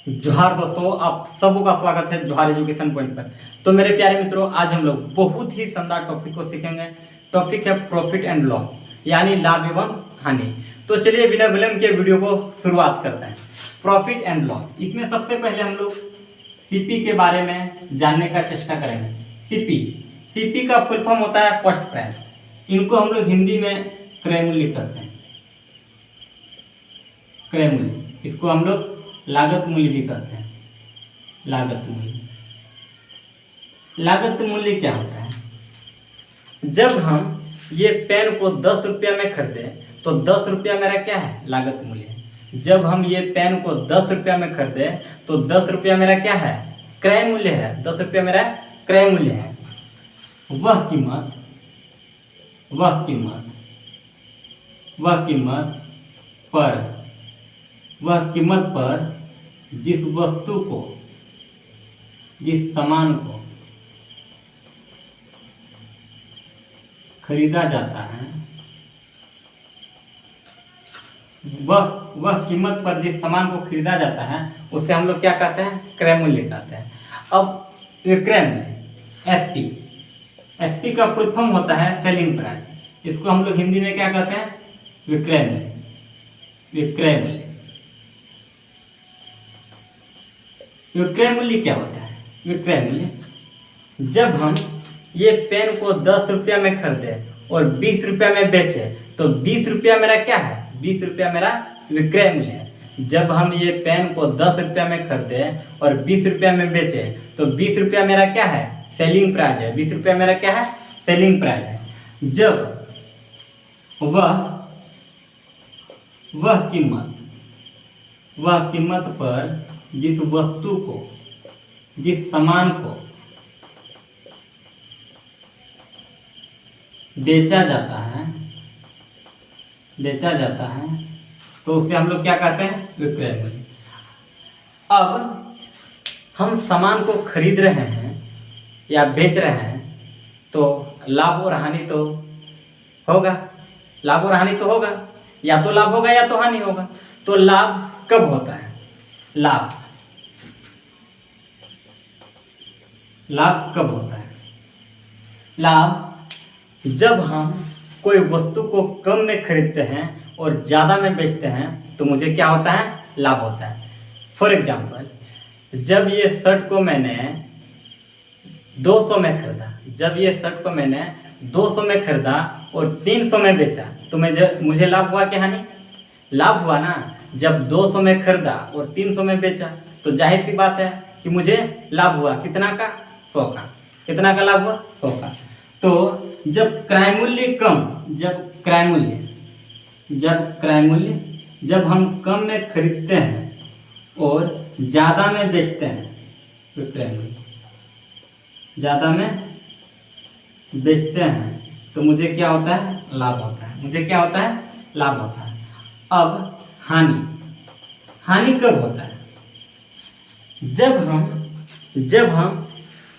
जोहार दोस्तों, आप सबों का स्वागत है जोहार एजुकेशन पॉइंट पर। तो मेरे प्यारे मित्रों, आज हम लोग बहुत ही शानदार टॉपिक को सीखेंगे। टॉपिक है प्रॉफिट एंड लॉस, यानी लाभ एवं हानि। तो चलिए बिना विलंब के वीडियो को शुरुआत करते हैं। प्रॉफिट एंड लॉस, इसमें सबसे पहले हम लोग सीपी के बारे में जानने का चेष्टा करेंगे। सीपी का फुल फॉर्म होता है कॉस्ट प्राइस। इनको हम लोग हिंदी में क्रय मूल्य कहते हैं। क्रय मूल्य, इसको हम लोग लागत मूल्य भी कहते हैं। लागत मूल्य, लागत मूल्य क्या होता है? जब हम ये पेन को 10 रुपया में खरीदे तो 10 रुपया मेरा क्या है? लागत मूल्य है। जब हम ये पेन को 10 रुपया में खरीदे तो 10 रुपया मेरा क्या है? क्रय मूल्य है। 10 रुपया मेरा क्रय मूल्य है। वह कीमत पर जिस वस्तु को, जिस सामान को खरीदा जाता है, वह कीमत पर जिस सामान को खरीदा जाता है उसे हम लोग क्या कहते हैं? क्रय मूल्य कहते हैं। अब विक्रय मूल्य, एसपी का फुल फॉर्म होता है सेलिंग प्राइस। इसको हम लोग हिंदी में क्या कहते हैं? विक्रय मूल्य। विक्रय मूल्य क्या होता है? विक्रय मूल्य, जब हम ये पेन को 10 रुपया में खरीदे और 20 रुपया में बेचे तो 20 रुपया मेरा क्या है? 20 रुपया मेरा विक्रय मूल्य है। जब हम ये पेन को 10 रुपया में खरीदे और 20 रुपया में बेचे तो 20 रुपया मेरा क्या है? सेलिंग प्राइस है। 20 रुपया मेरा क्या है? सेलिंग प्राइस है। जब वह कीमत पर जिस वस्तु को, जिस सामान को बेचा जाता है तो उसे हम लोग क्या कहते हैं? विक्रय मूल्य। अब हम सामान को खरीद रहे हैं या बेच रहे हैं तो लाभ और हानि तो होगा। लाभ और हानि तो होगा, या तो लाभ होगा या तो हानि होगा। तो लाभ कब होता है? लाभ कब होता है? लाभ जब हम कोई वस्तु को कम में खरीदते हैं और ज़्यादा में बेचते हैं तो मुझे क्या होता है? लाभ होता है। फॉर एग्जाम्पल, जब ये शर्ट को मैंने 200 में खरीदा, और 300 में बेचा तो मुझे लाभ हुआ कि हानि? लाभ हुआ ना। जब 200 में खरीदा और 300 में बेचा तो जाहिर सी बात है कि मुझे लाभ हुआ। कितना का? 100 का। कितना का लाभ हुआ? 100 का। तो जब क्रय मूल्य जब हम कम में खरीदते हैं और ज़्यादा में बेचते हैं, विक्रय मूल्य ज़्यादा में बेचते हैं तो मुझे क्या होता है? लाभ होता है। मुझे क्या होता है? लाभ होता है। अब हानि कब होता है? जब हम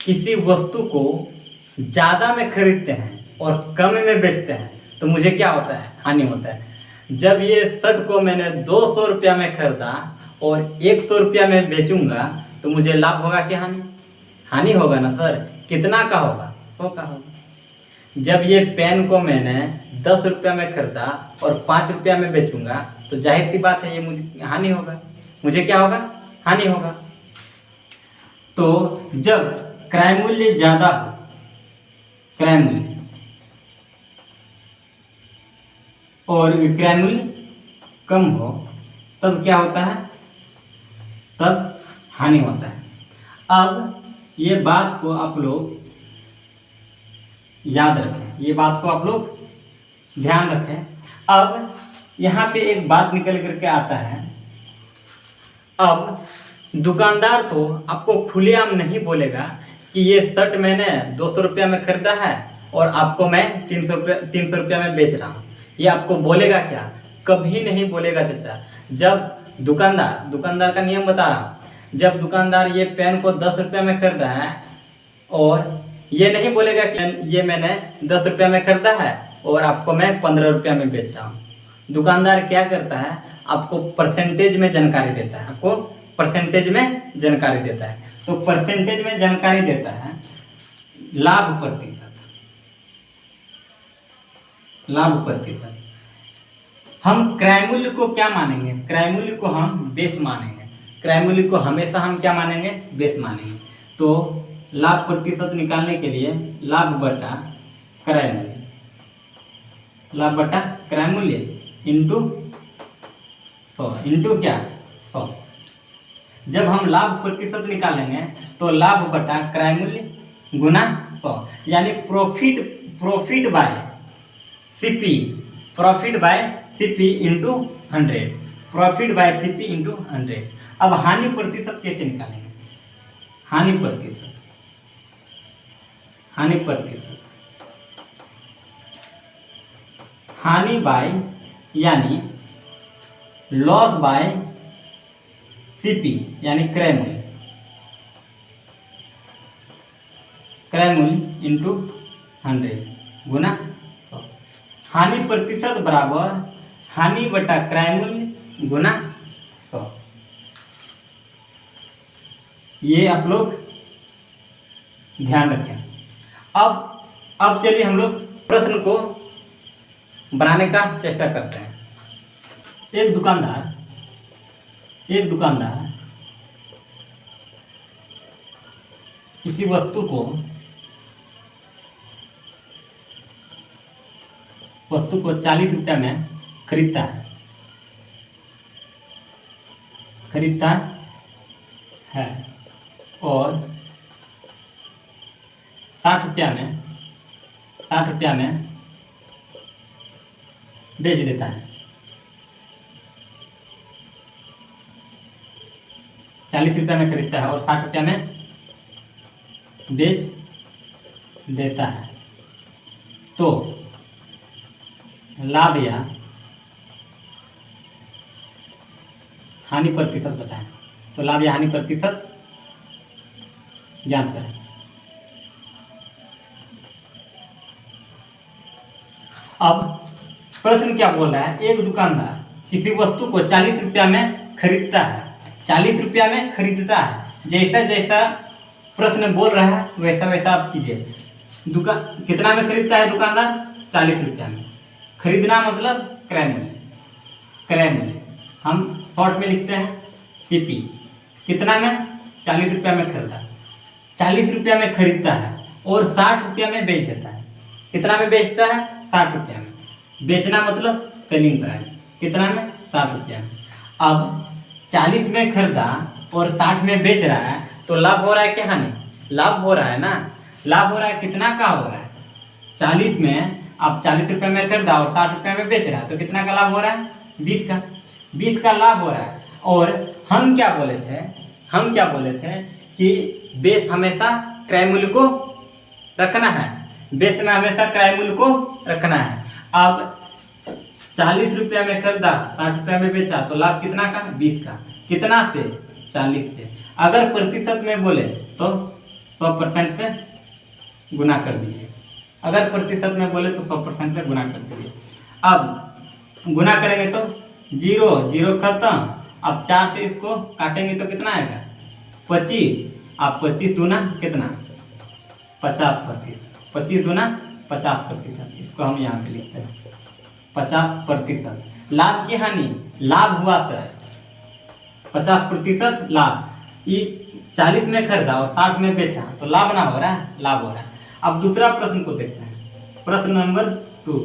किसी वस्तु को ज़्यादा में खरीदते हैं और कम में बेचते हैं तो मुझे क्या होता है? हानि होता है। जब ये शर्ट को मैंने 200 रुपया में खरीदा और 100 रुपया में बेचूंगा तो मुझे लाभ होगा कि हानि? हानि होगा ना सर। कितना का होगा? 100 का होगा। जब ये पेन को मैंने 10 रुपया में खरीदा और 5 रुपया में बेचूंगा तो जाहिर सी बात है ये मुझे हानि होगा। मुझे क्या होगा? हानि होगा। तो जब क्रय मूल्य ज़्यादा हो, क्रय मूल्य और विक्रय मूल्य कम हो तब क्या होता है? तब हानि होता है। अब ये बात को आप लोग याद रखें, ये बात को आप लोग ध्यान रखें। अब यहाँ पे एक बात निकल करके आता है। अब दुकानदार तो आपको खुलेआम नहीं बोलेगा कि ये शर्ट मैंने 200 रुपया में खरीदा है और आपको मैं 300 रुपया में बेच रहा हूँ। ये आपको बोलेगा क्या? कभी नहीं बोलेगा चाचा। जब दुकानदार का नियम बता रहा हूँ, जब दुकानदार ये पेन को 10 रुपया में खरीदा है और ये नहीं बोलेगा कि ये मैंने 10 रुपया में खरीदा है और आपको मैं 15 रुपया में बेच रहा हूँ। दुकानदार क्या करता है? आपको परसेंटेज में जानकारी देता है। आपको परसेंटेज में जानकारी देता है। तो परसेंटेज में जानकारी देता है लाभ प्रतिशत। लाभ प्रतिशत हम क्रय मूल्य को क्या मानेंगे? क्रय मूल्य को हम बेस मानेंगे। क्रय मूल्य को हमेशा हम क्या मानेंगे? बेस मानेंगे। तो लाभ प्रतिशत निकालने के लिए लाभ बटा क्रय मूल्य, लाभ बटा क्रय मूल्य इंटू 100 इंटू क्या 100। जब हम लाभ प्रतिशत निकालेंगे तो लाभ बटा क्रय मूल्य गुना 100, यानी profit by CP, profit by CP into 100, profit by CP into 100। अब हानि प्रतिशत कैसे निकालेंगे? हानि प्रतिशत, हानि प्रतिशत, हानि बाय यानी लॉस बाय सीपी यानी क्रय मूल्य, क्रय मूल्य इंटू 100 गुना 100। हानि प्रतिशत बराबर हानि बटा क्रय मूल्य गुना 100। ये आप लोग ध्यान रखें। अब चलिए हम लोग प्रश्न को बनाने का चेष्टा करते हैं। एक दुकानदार किसी वस्तु को 40 रुपये में खरीदता है और 60 रुपया में बेच देता है। 40 रुपये में खरीदता है और 60 रुपया में बेच देता है। तो लाभ या हानि प्रतिशत बताएं। तो लाभ या हानि प्रतिशत ज्ञात करें। अब प्रश्न क्या बोल रहा है? एक दुकानदार किसी वस्तु को 40 रुपया में खरीदता है, 40 रुपया में खरीदता है। जैसा जैसा प्रश्न बोल रहा है वैसा वैसा आप कीजिए। कितना में खरीदता है दुकानदार? 40 रुपया में। खरीदना मतलब क्रय मूल्य, क्रय मूल्य हम शॉर्ट में लिखते हैं सीपी। कितना में? 40 रुपया में खरीदा, 40 रुपया में खरीदता है और 60 रुपया में बेच देता है। कितना में बेचता है? 60 रुपया में। बेचना मतलब सेलिंग प्राइस। कितना में? 60 रुपया में। अब 40 में खरीदा और 60 में बेच रहा है तो लाभ हो रहा है क्या हानि? लाभ हो रहा है ना। लाभ हो रहा है, कितना का हो रहा है? 40 में अब 40 रुपये में खरीदा और 60 रुपये में बेच रहा है तो कितना का लाभ हो रहा है? 20 का, 20 का लाभ हो रहा है। और हम क्या बोले थे कि बेस हमेशा क्रय मूल्य को रखना है, बेस में हमेशा क्रय मूल्य को रखना है। अब 40 रुपया में खरीदा, 60 रुपया में बेचा तो लाभ कितना का? 20 का। कितना से? 40 से। अगर प्रतिशत में बोले तो 100% से गुना कर दीजिए। अगर प्रतिशत में बोले तो 100% से गुना कर दीजिए। अब गुना करेंगे तो 0 0 खत्म। अब 4 से इसको काटेंगे तो कितना आएगा? 25। अब 25 दूना कितना? 50%। 25 दूना 50%। इसको हम यहाँ पे लिखते हैं 50%। लाभ की हानि? लाभ हुआ सर 50% लाभ। ये 40 में खरीदा और 60 में बेचा तो लाभ ना हो रहा है? लाभ हो रहा है। अब दूसरा प्रश्न को देखते हैं। प्रश्न नंबर 2,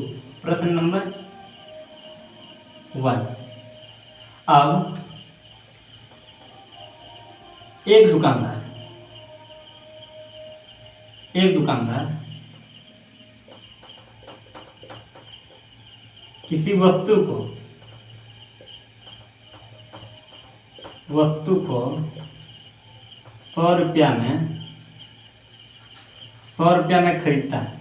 प्रश्न नंबर 1। अब एक दुकानदार किसी वस्तु को 100 रुपया में खरीदता है।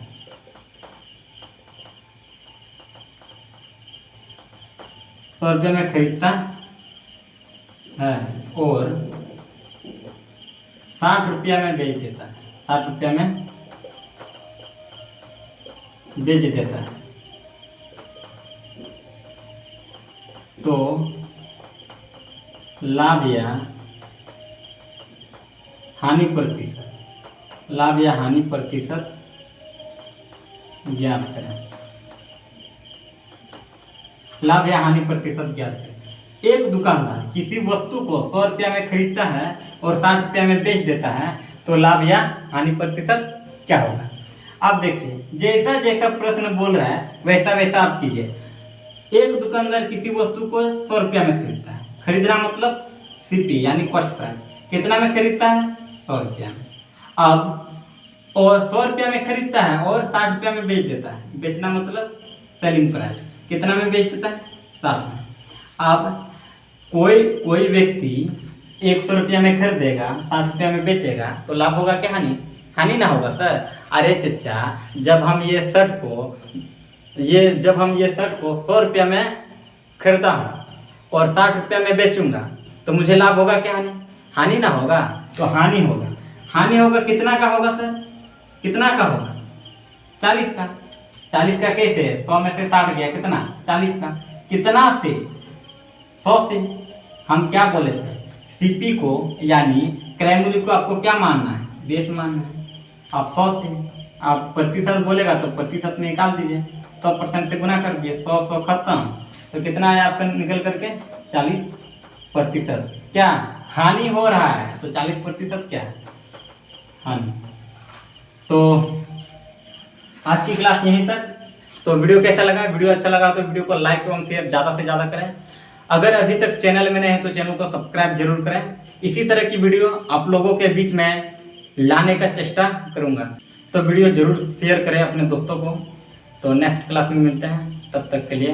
100 रुपये में खरीदता है और 60 रुपया में बेच देता है। 60 रुपया में बेच देता है तो लाभ या हानि प्रतिशत, लाभ या हानि प्रतिशत ज्ञात करें। लाभ या हानि प्रतिशत ज्ञात करें। एक दुकानदार किसी वस्तु को 100 रुपया में खरीदता है और 60 रुपया में बेच देता है, तो लाभ या हानि प्रतिशत क्या होगा? आप देखिए, जैसा जैसा प्रश्न बोल रहा है वैसा वैसा आप कीजिए। एक दुकानदार किसी वस्तु को 100 रुपया में खरीदता है, खरीदना मतलब सीपी यानी कॉस्ट प्राइस, कितना में खरीदता है? 100 रुपया में। अब और 100 रुपया में खरीदता है और 60 रुपया में बेच देता है, बेचना मतलब सेलिंग प्राइस, कितना में बेच देता है? 60 में। अब कोई व्यक्ति 100 रुपया में खरीदेगा, 60 रुपया में बेचेगा, तो लाभ होगा क्या हानि? हानि ना होगा सर। अरे चचा, जब हम ये शर्ट को 100 रुपया में खरीदा हूँ और 60 रुपया में बेचूंगा, तो मुझे लाभ होगा क्या हानि? हानि ना होगा, तो हानि होगा। हानि होगा, कितना का होगा सर? कितना का होगा? 40 का। 40 का कैसे? 100 में से 60 गया, कितना? 40 का। कितना से? 100 से। हम क्या बोले थे? सीपी को यानी क्रय मूल्य को आपको क्या मानना है? बेस मानना है। आप 100 से, आप प्रतिशत बोलेगा तो प्रतिशत में निकाल दीजिए, 100% से गुना कर दिए, 100 खत्म, तो कितना है आपका निकल करके? 40%। क्या हानि हो रहा है? तो 40% क्या है? हानि। तो आज की क्लास यहीं तक। तो वीडियो कैसा लगा? वीडियो अच्छा लगा तो वीडियो को लाइक एवं शेयर ज़्यादा से ज़्यादा करें। अगर अभी तक चैनल में नए हैं तो चैनल को सब्सक्राइब जरूर करें। इसी तरह की वीडियो आप लोगों के बीच में लाने का चेष्टा करूँगा, तो वीडियो जरूर शेयर करें अपने दोस्तों को। तो नेक्स्ट क्लास में मिलते हैं, तब तक के लिए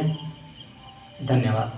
धन्यवाद।